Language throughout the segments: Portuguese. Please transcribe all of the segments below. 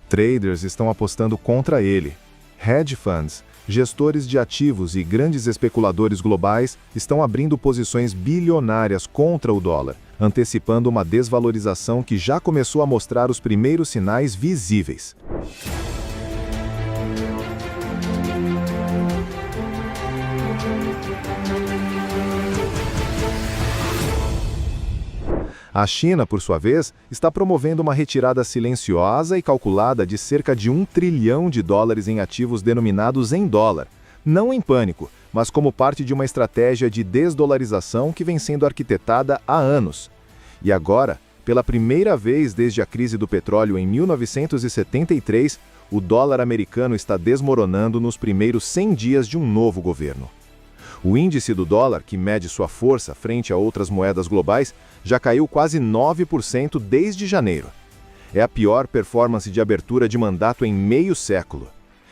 Traders estão apostando contra ele. Hedge funds, gestores de ativos e grandes especuladores globais estão abrindo posições bilionárias contra o dólar, antecipando uma desvalorização que já começou a mostrar os primeiros sinais visíveis. A China, por sua vez, está promovendo uma retirada silenciosa e calculada de cerca de US$ 1 trilhão em ativos denominados em dólar, não em pânico, mas como parte de uma estratégia de desdolarização que vem sendo arquitetada há anos. E agora, pela primeira vez desde a crise do petróleo em 1973, o dólar americano está desmoronando nos primeiros 100 dias de um novo governo. O índice do dólar, que mede sua força frente a outras moedas globais, já caiu quase 9% desde janeiro. É a pior performance de abertura de mandato em meio século.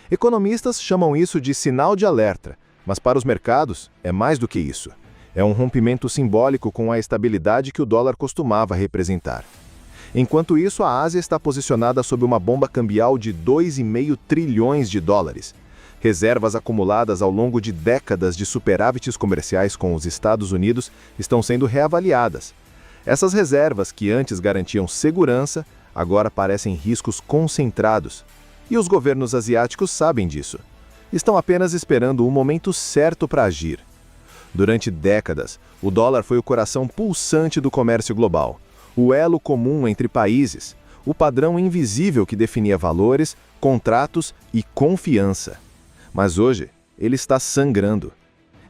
Economistas chamam isso de sinal de alerta, mas para os mercados é mais do que isso. É um rompimento simbólico com a estabilidade que o dólar costumava representar. Enquanto isso, a Ásia está posicionada sob uma bomba cambial de US$ 2,5 trilhões. Reservas acumuladas ao longo de décadas de superávites comerciais com os Estados Unidos estão sendo reavaliadas. Essas reservas, que antes garantiam segurança, agora parecem riscos concentrados. E os governos asiáticos sabem disso. Estão apenas esperando o momento certo para agir. Durante décadas, o dólar foi o coração pulsante do comércio global, o elo comum entre países, o padrão invisível que definia valores, contratos e confiança. Mas hoje, ele está sangrando.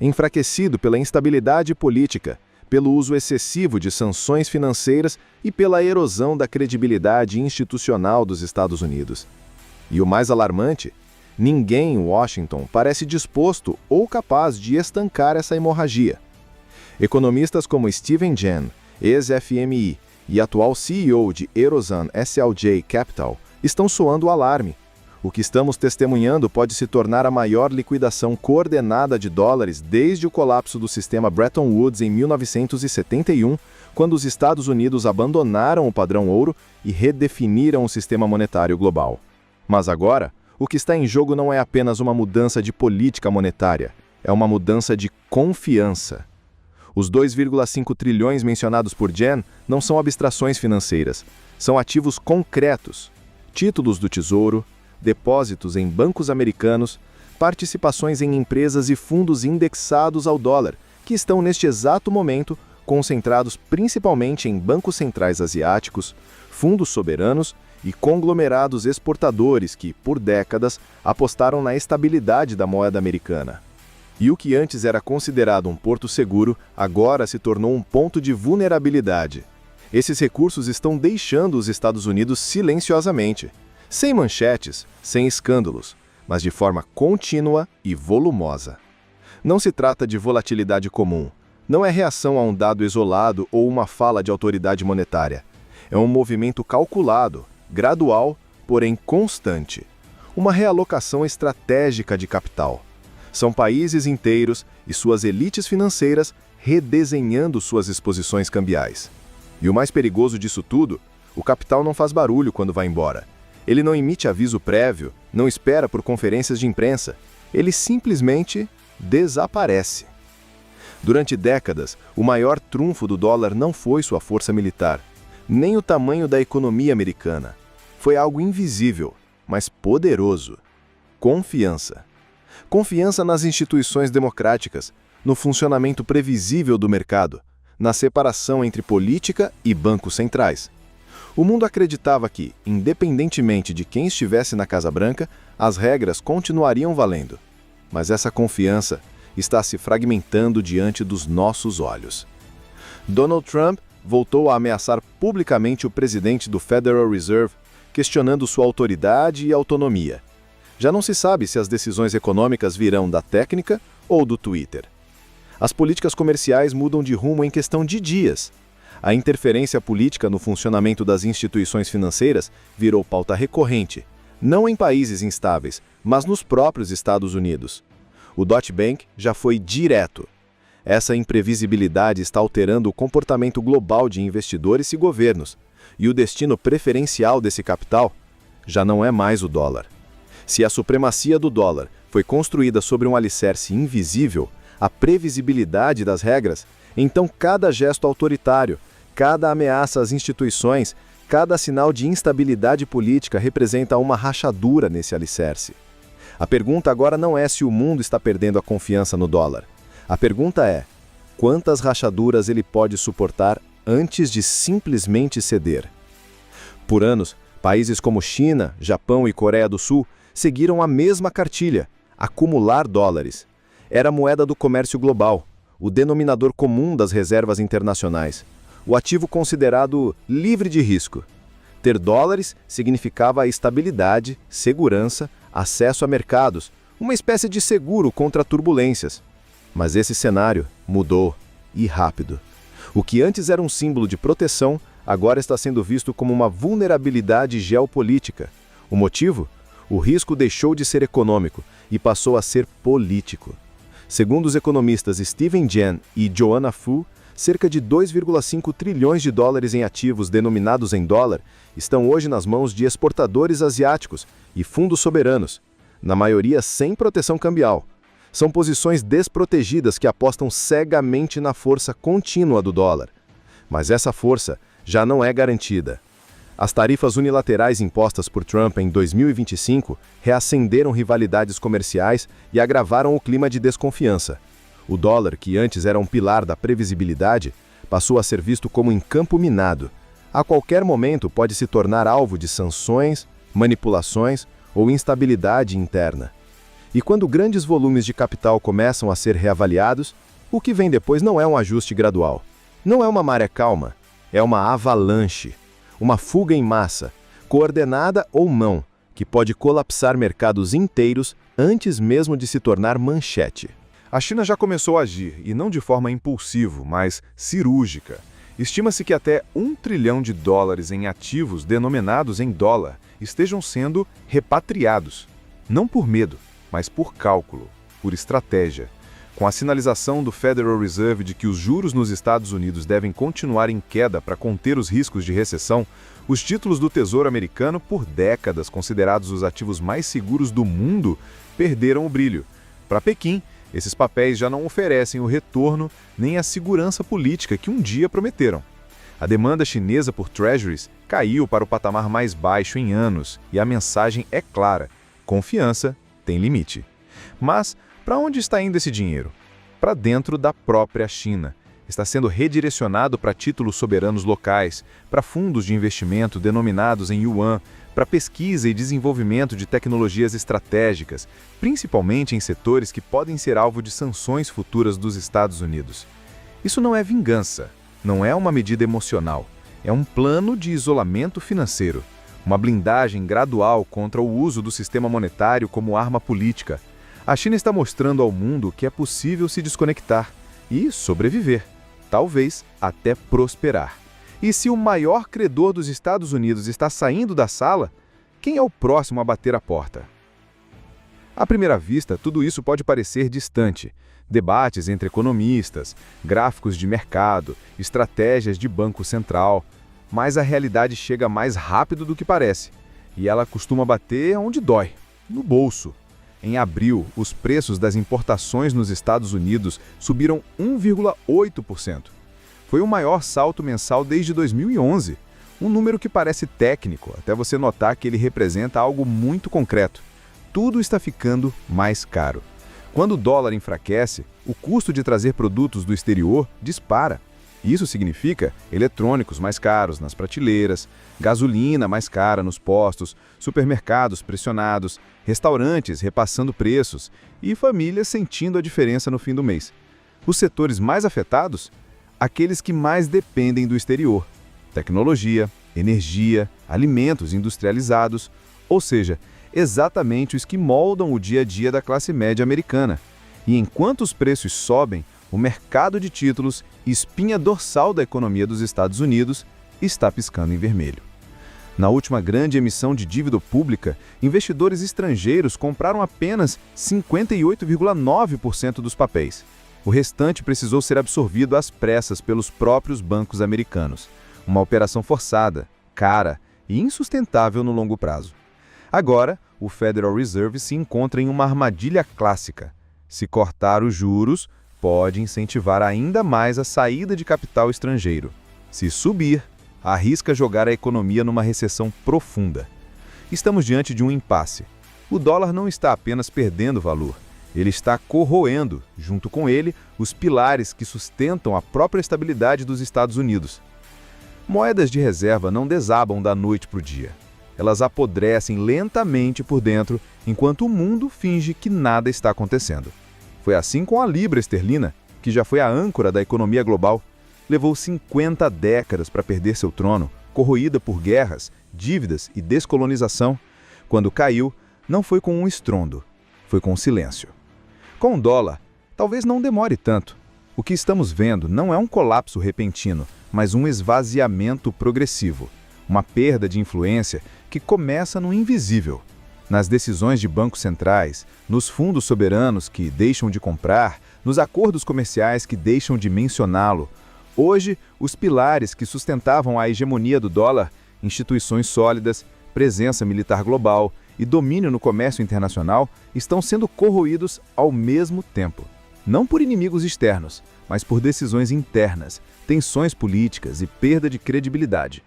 Enfraquecido pela instabilidade política, pelo uso excessivo de sanções financeiras e pela erosão da credibilidade institucional dos Estados Unidos. E o mais alarmante, ninguém em Washington parece disposto ou capaz de estancar essa hemorragia. Economistas como Steven Chen, ex-FMI e atual CEO de Eurozone SLJ Capital, estão soando o alarme. O que estamos testemunhando pode se tornar a maior liquidação coordenada de dólares desde o colapso do sistema Bretton Woods em 1971, quando os Estados Unidos abandonaram o padrão ouro e redefiniram o sistema monetário global. Mas agora, o que está em jogo não é apenas uma mudança de política monetária, é uma mudança de confiança. Os 2,5 trilhões mencionados por Jen não são abstrações financeiras, são ativos concretos, títulos do Tesouro, depósitos em bancos americanos, participações em empresas e fundos indexados ao dólar, que estão neste exato momento concentrados principalmente em bancos centrais asiáticos, fundos soberanos e conglomerados exportadores que, por décadas, apostaram na estabilidade da moeda americana. E o que antes era considerado um porto seguro, agora se tornou um ponto de vulnerabilidade. Esses recursos estão deixando os Estados Unidos silenciosamente, sem manchetes, sem escândalos, mas de forma contínua e volumosa. Não se trata de volatilidade comum, não é reação a um dado isolado ou uma fala de autoridade monetária. É um movimento calculado, gradual, porém constante. Uma realocação estratégica de capital. São países inteiros e suas elites financeiras redesenhando suas exposições cambiais. E o mais perigoso disso tudo, o capital não faz barulho quando vai embora. Ele não emite aviso prévio, não espera por conferências de imprensa. Ele simplesmente desaparece. Durante décadas, o maior trunfo do dólar não foi sua força militar, nem o tamanho da economia americana. Foi algo invisível, mas poderoso. Confiança. Confiança nas instituições democráticas, no funcionamento previsível do mercado, na separação entre política e bancos centrais. O mundo acreditava que, independentemente de quem estivesse na Casa Branca, as regras continuariam valendo. Mas essa confiança está se fragmentando diante dos nossos olhos. Donald Trump voltou a ameaçar publicamente o presidente do Federal Reserve, questionando sua autoridade e autonomia. Já não se sabe se as decisões econômicas virão da técnica ou do Twitter. As políticas comerciais mudam de rumo em questão de dias. A interferência política no funcionamento das instituições financeiras virou pauta recorrente, não em países instáveis, mas nos próprios Estados Unidos. O Deutsche Bank já foi direto. Essa imprevisibilidade está alterando o comportamento global de investidores e governos, e o destino preferencial desse capital já não é mais o dólar. Se a supremacia do dólar foi construída sobre um alicerce invisível, a previsibilidade das regras, então cada gesto autoritário, cada ameaça às instituições, cada sinal de instabilidade política representa uma rachadura nesse alicerce. A pergunta agora não é se o mundo está perdendo a confiança no dólar. A pergunta é: quantas rachaduras ele pode suportar antes de simplesmente ceder? Por anos, países como China, Japão e Coreia do Sul seguiram a mesma cartilha: acumular dólares. Era a moeda do comércio global, o denominador comum das reservas internacionais, o ativo considerado livre de risco. Ter dólares significava a estabilidade, segurança, acesso a mercados, uma espécie de seguro contra turbulências. Mas esse cenário mudou, e rápido. O que antes era um símbolo de proteção, agora está sendo visto como uma vulnerabilidade geopolítica. O motivo? O risco deixou de ser econômico e passou a ser político. Segundo os economistas Steven Jen e Joanna Fu, cerca de 2,5 trilhões de dólares em ativos denominados em dólar estão hoje nas mãos de exportadores asiáticos e fundos soberanos, na maioria sem proteção cambial. São posições desprotegidas que apostam cegamente na força contínua do dólar. Mas essa força já não é garantida. As tarifas unilaterais impostas por Trump em 2025 reacenderam rivalidades comerciais e agravaram o clima de desconfiança. O dólar, que antes era um pilar da previsibilidade, passou a ser visto como em campo minado. A qualquer momento pode se tornar alvo de sanções, manipulações ou instabilidade interna. E quando grandes volumes de capital começam a ser reavaliados, o que vem depois não é um ajuste gradual. Não é uma maré calma, é uma avalanche. Uma fuga em massa, coordenada ou não, que pode colapsar mercados inteiros antes mesmo de se tornar manchete. A China já começou a agir, e não de forma impulsiva, mas cirúrgica. Estima-se que até $1 trilhão em ativos denominados em dólar estejam sendo repatriados. Não por medo, mas por cálculo, por estratégia. Com a sinalização do Federal Reserve de que os juros nos Estados Unidos devem continuar em queda para conter os riscos de recessão, os títulos do Tesouro americano, por décadas considerados os ativos mais seguros do mundo, perderam o brilho. Para Pequim, esses papéis já não oferecem o retorno nem a segurança política que um dia prometeram. A demanda chinesa por treasuries caiu para o patamar mais baixo em anos e a mensagem é clara: confiança tem limite. Mas para onde está indo esse dinheiro? Para dentro da própria China. Está sendo redirecionado para títulos soberanos locais, para fundos de investimento denominados em yuan, para pesquisa e desenvolvimento de tecnologias estratégicas, principalmente em setores que podem ser alvo de sanções futuras dos Estados Unidos. Isso não é vingança, não é uma medida emocional, é um plano de isolamento financeiro, uma blindagem gradual contra o uso do sistema monetário como arma política. A China está mostrando ao mundo que é possível se desconectar e sobreviver, talvez até prosperar. E se o maior credor dos Estados Unidos está saindo da sala, quem é o próximo a bater a porta? À primeira vista, tudo isso pode parecer distante. Debates entre economistas, gráficos de mercado, estratégias de banco central. Mas a realidade chega mais rápido do que parece. E ela costuma bater onde dói, no bolso. Em abril, os preços das importações nos Estados Unidos subiram 1,8%. Foi o maior salto mensal desde 2011, um número que parece técnico, até você notar que ele representa algo muito concreto. Tudo está ficando mais caro. Quando o dólar enfraquece, o custo de trazer produtos do exterior dispara. Isso significa eletrônicos mais caros nas prateleiras, gasolina mais cara nos postos, supermercados pressionados, restaurantes repassando preços e famílias sentindo a diferença no fim do mês. Os setores mais afetados? Aqueles que mais dependem do exterior. Tecnologia, energia, alimentos industrializados, ou seja, exatamente os que moldam o dia a dia da classe média americana. E enquanto os preços sobem, o mercado de títulos, espinha dorsal da economia dos Estados Unidos, está piscando em vermelho. Na última grande emissão de dívida pública, investidores estrangeiros compraram apenas 58,9% dos papéis. O restante precisou ser absorvido às pressas pelos próprios bancos americanos. Uma operação forçada, cara e insustentável no longo prazo. Agora, o Federal Reserve se encontra em uma armadilha clássica. Se cortar os juros, pode incentivar ainda mais a saída de capital estrangeiro. Se subir, arrisca jogar a economia numa recessão profunda. Estamos diante de um impasse. O dólar não está apenas perdendo valor, ele está corroendo, junto com ele, os pilares que sustentam a própria estabilidade dos Estados Unidos. Moedas de reserva não desabam da noite para o dia. Elas apodrecem lentamente por dentro, enquanto o mundo finge que nada está acontecendo. Foi assim com a libra esterlina, que já foi a âncora da economia global. Levou 50 décadas para perder seu trono, corroída por guerras, dívidas e descolonização. Quando caiu, não foi com um estrondo, foi com silêncio. Com o dólar, talvez não demore tanto. O que estamos vendo não é um colapso repentino, mas um esvaziamento progressivo. Uma perda de influência que começa no invisível. Nas decisões de bancos centrais, nos fundos soberanos que deixam de comprar, nos acordos comerciais que deixam de mencioná-lo. Hoje, os pilares que sustentavam a hegemonia do dólar, instituições sólidas, presença militar global e domínio no comércio internacional, estão sendo corroídos ao mesmo tempo. Não por inimigos externos, mas por decisões internas, tensões políticas e perda de credibilidade.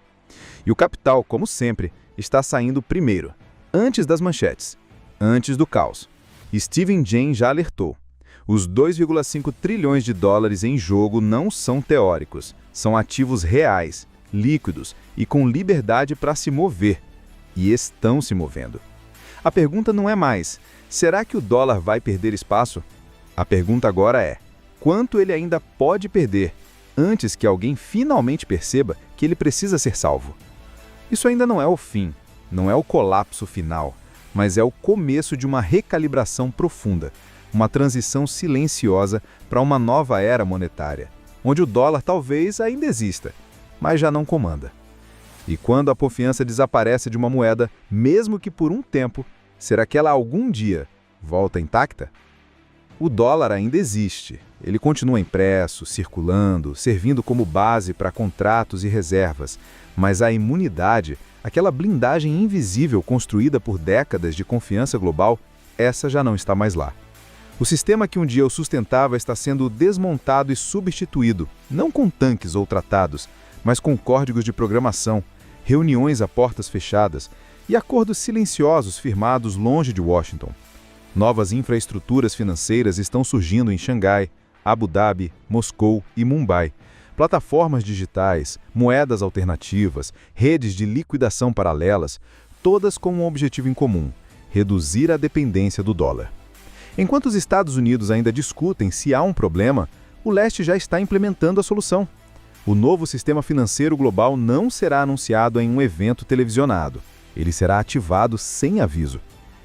E o capital, como sempre, está saindo primeiro, antes das manchetes, antes do caos. Stephen Jay já alertou. Os 2,5 trilhões de dólares em jogo não são teóricos, são ativos reais, líquidos e com liberdade para se mover. E estão se movendo. A pergunta não é mais, será que o dólar vai perder espaço? A pergunta agora é, quanto ele ainda pode perder, antes que alguém finalmente perceba que ele precisa ser salvo? Isso ainda não é o fim, não é o colapso final, mas é o começo de uma recalibração profunda, uma transição silenciosa para uma nova era monetária, onde o dólar talvez ainda exista, mas já não comanda. E quando a confiança desaparece de uma moeda, mesmo que por um tempo, será que ela algum dia volta intacta? O dólar ainda existe. Ele continua impresso, circulando, servindo como base para contratos e reservas. Mas a imunidade, aquela blindagem invisível construída por décadas de confiança global, essa já não está mais lá. O sistema que um dia o sustentava está sendo desmontado e substituído, não com tanques ou tratados, mas com códigos de programação, reuniões a portas fechadas e acordos silenciosos firmados longe de Washington. Novas infraestruturas financeiras estão surgindo em Xangai, Abu Dhabi, Moscou e Mumbai. Plataformas digitais, moedas alternativas, redes de liquidação paralelas, todas com um objetivo em comum: reduzir a dependência do dólar. Enquanto os Estados Unidos ainda discutem se há um problema, o leste já está implementando a solução. O novo sistema financeiro global não será anunciado em um evento televisionado. Ele será ativado sem aviso.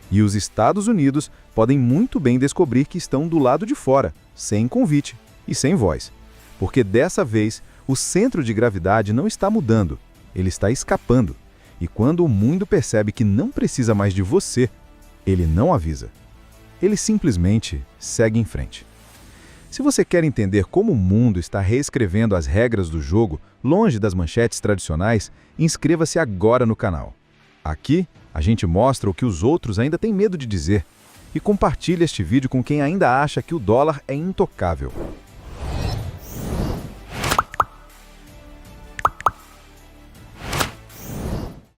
E os Estados Unidos podem muito bem descobrir que estão do lado de fora, sem convite e sem voz. Porque dessa vez, o centro de gravidade não está mudando, ele está escapando. E quando o mundo percebe que não precisa mais de você, ele não avisa. Ele simplesmente segue em frente. Se você quer entender como o mundo está reescrevendo as regras do jogo, longe das manchetes tradicionais, inscreva-se agora no canal. Aqui, a gente mostra o que os outros ainda têm medo de dizer e compartilhe este vídeo com quem ainda acha que o dólar é intocável.